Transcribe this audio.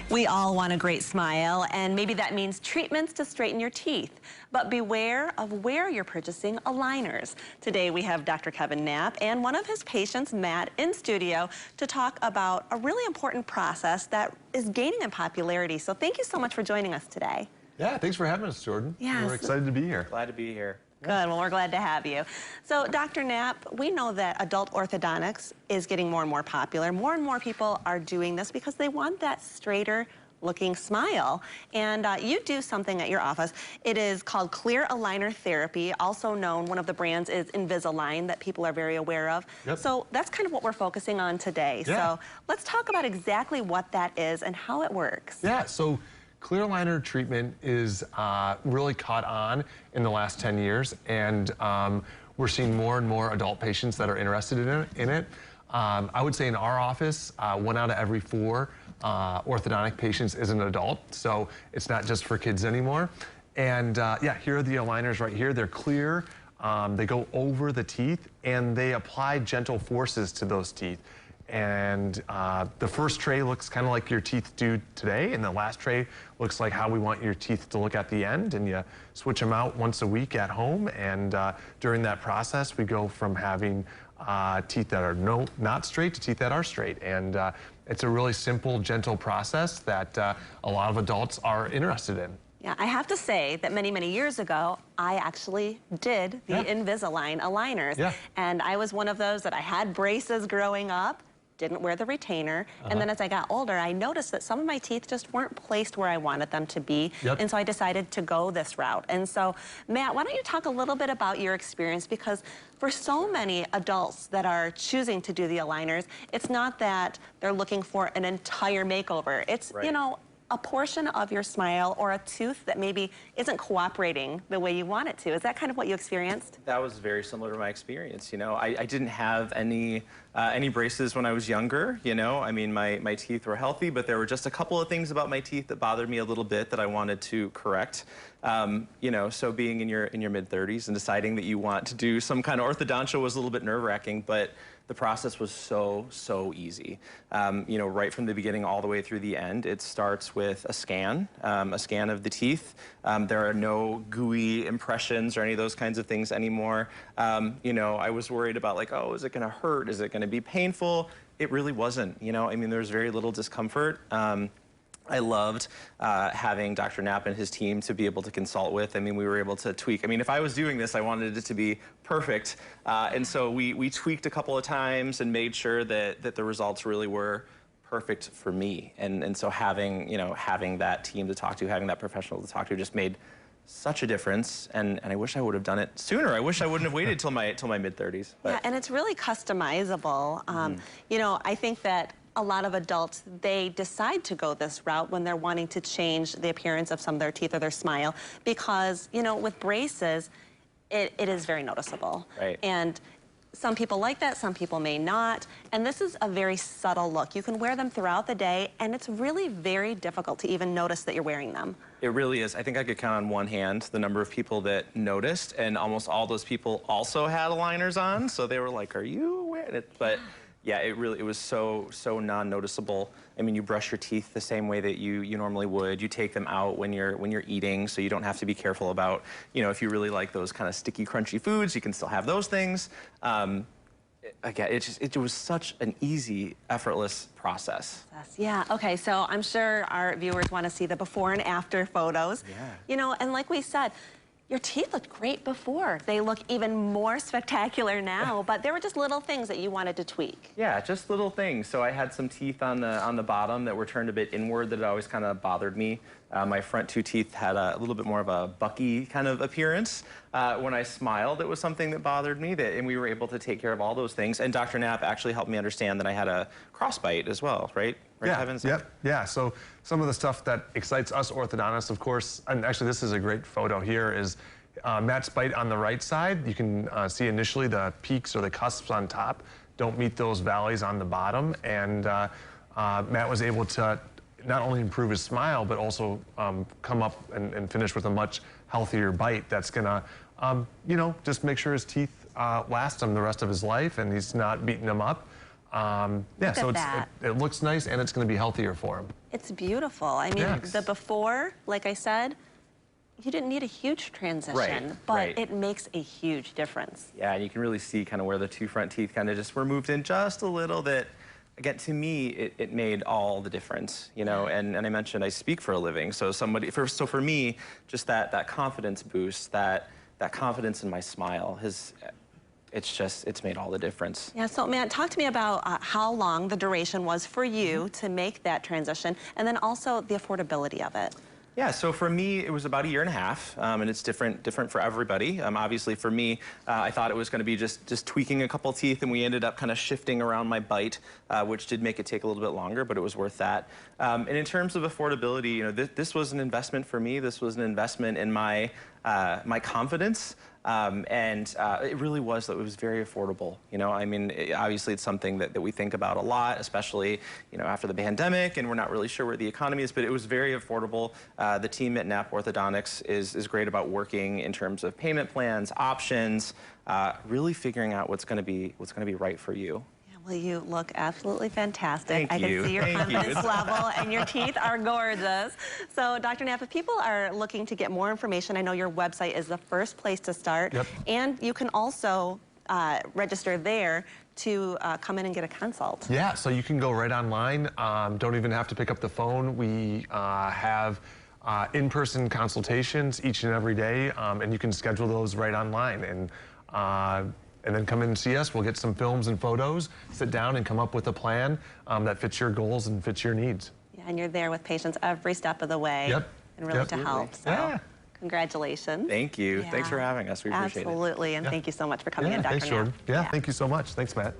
We all want a great smile, and maybe that means treatments to straighten your teeth. But beware of where you're purchasing aligners. Today we have Dr. Kevin Knapp and one of his patients, Matt, in studio to talk about a really important process that is gaining in popularity. So thank you so much for joining us today. Yeah, thanks for having us, Jordan. Yes. We're excited to be here. Glad to be here. Good, well, we're glad to have you. So, Dr. Knapp, we know that adult orthodontics is getting more and more popular. More and more people are doing this because they want that straighter looking smile. And you do something at your office. It is called clear aligner therapy, also known, one of the brands is Invisalign that people are very aware of. Yep. So that's kind of what we're focusing on today. Yeah. So let's talk about exactly what that is and how it works. Yeah, so clear aligner treatment is really caught on in the last 10 years, and we're seeing more and more adult patients that are interested in it. I would say in our office, 1 out of every 4 orthodontic patients is an adult, so it's not just for kids anymore. And yeah, here are the aligners right here. They're clear, they go over the teeth, and they apply gentle forces to those teeth. And the first tray looks kind of like your teeth do today, and the last tray looks like how we want your teeth to look at the end, and you switch them out once a week at home. And during that process, we go from having teeth that are not straight to teeth that are straight. And it's a really simple, gentle process that a lot of adults are interested in. Yeah, I have to say that many, many years ago, I actually did the Invisalign aligners. Yeah. And I was one of those that I had braces growing up, didn't wear the retainer, and then as I got older, I noticed that some of my teeth just weren't placed where I wanted them to be, and so I decided to go this route. And so, Matt, why don't you talk a little bit about your experience, because for so many adults that are choosing to do the aligners, it's not that they're looking for an entire makeover. It's, you know, a portion of your smile or a tooth that maybe isn't cooperating the way you want it to. Is that kind of what you experienced? That was very similar to my experience. You know, I didn't have any braces when I was younger. You know, I mean, my teeth were healthy, but there were just a couple of things about my teeth that bothered me a little bit that I wanted to correct. You know, so being in your mid-30s and deciding that you want to do some kind of orthodontia was a little bit nerve-wracking, but the process was so easy. You know, right from the beginning all the way through the end, it starts with a scan of the teeth. There are no gooey impressions or any of those kinds of things anymore. You know, I was worried about like, oh, is it gonna hurt? Is it gonna be painful? It really wasn't, you know? I mean, there was very little discomfort. I loved having Dr. Knapp and his team to be able to consult with. I mean, we were able to tweak. I mean, if I was doing this, I wanted it to be perfect. And so we tweaked a couple of times and made sure that the results really were perfect for me. And so having, you know, having that team to talk to, having that professional to talk to just made such a difference, and I wish I would have done it sooner. I wish I wouldn't have waited till my mid-30s. Yeah, and it's really customizable. You know, I think that a lot of adults, they decide to go this route when they're wanting to change the appearance of some of their teeth or their smile, because, you know, with braces, it is very noticeable. Right. And some people like that, some people may not. And this is a very subtle look. You can wear them throughout the day, and it's really very difficult to even notice that you're wearing them. It really is. I think I could count on one hand the number of people that noticed, and almost all those people also had aligners on, so they were like, are you wearing it? But yeah, it was so non-noticeable. I mean, you brush your teeth the same way that you normally would. You take them out when you're eating, so you don't have to be careful about, you know, if you really like those kind of sticky, crunchy foods, you can still have those things. Again, it was such an easy, effortless process. Yeah, okay, so I'm sure our viewers want to see the before and after photos. Yeah. You know, and like we said, your teeth looked great before. They look even more spectacular now, but there were just little things that you wanted to tweak. Yeah, just little things. So I had some teeth on the bottom that were turned a bit inward that always kind of bothered me. My front 2 teeth had a little bit more of a bucky kind of appearance. When I smiled, it was something that bothered me, and we were able to take care of all those things. And Dr. Knapp actually helped me understand that I had a crossbite as well, right? Yeah, so some of the stuff that excites us orthodontists, of course, and actually this is a great photo here, is Matt's bite on the right side. You can see initially the peaks or the cusps on top don't meet those valleys on the bottom, and Matt was able to not only improve his smile, but also come up and finish with a much healthier bite that's gonna, you know, just make sure his teeth last him the rest of his life and he's not beating them up. Yeah, so that. it looks nice and it's going to be healthier for him. It's beautiful. I mean, Thanks. the before, like I said, you didn't need a huge transition, but it makes a huge difference. Yeah, and you can really see kind of where the two front teeth kind of just were moved in just a little bit. Again, to me, it made all the difference, you know, and I mentioned I speak for a living, so for me, just that confidence boost, that confidence in my smile it's made all the difference. Yeah, so Matt, talk to me about how long the duration was for you to make that transition, and then also the affordability of it. Yeah, so for me, it was about 1.5 years, and it's different for everybody. Obviously, for me, I thought it was going to be just tweaking a couple teeth, and we ended up kind of shifting around my bite, which did make it take a little bit longer, but it was worth that. And in terms of affordability, you know, this was an investment for me. This was an investment in my my confidence. It really was, it was very affordable. You know, I mean, obviously it's something that we think about a lot, especially, you know, after the pandemic, and we're not really sure where the economy is, but it was very affordable. The team at Knapp Orthodontics is great about working in terms of payment plans, options, really figuring out what's going to be right for you. Well, you look absolutely fantastic. Thank you. I can see your Thank confidence you. level, and your teeth are gorgeous. So, Dr. Knapp, if people are looking to get more information, I know your website is the first place to start. Yep. And you can also register there to come in and get a consult. Yeah, so you can go right online. Don't even have to pick up the phone. We have in-person consultations each and every day, and you can schedule those right online. And then come in and see us. We'll get some films and photos, sit down and come up with a plan that fits your goals and fits your needs. Yeah, and you're there with patients every step of the way. Yep. And really to help. So Yeah. congratulations. Thank you. Yeah. Thanks for having us. We appreciate it. Absolutely, and thank you so much for coming in, Dr. Thanks, Knapp. Jordan. Yeah, thank you so much. Thanks, Matt.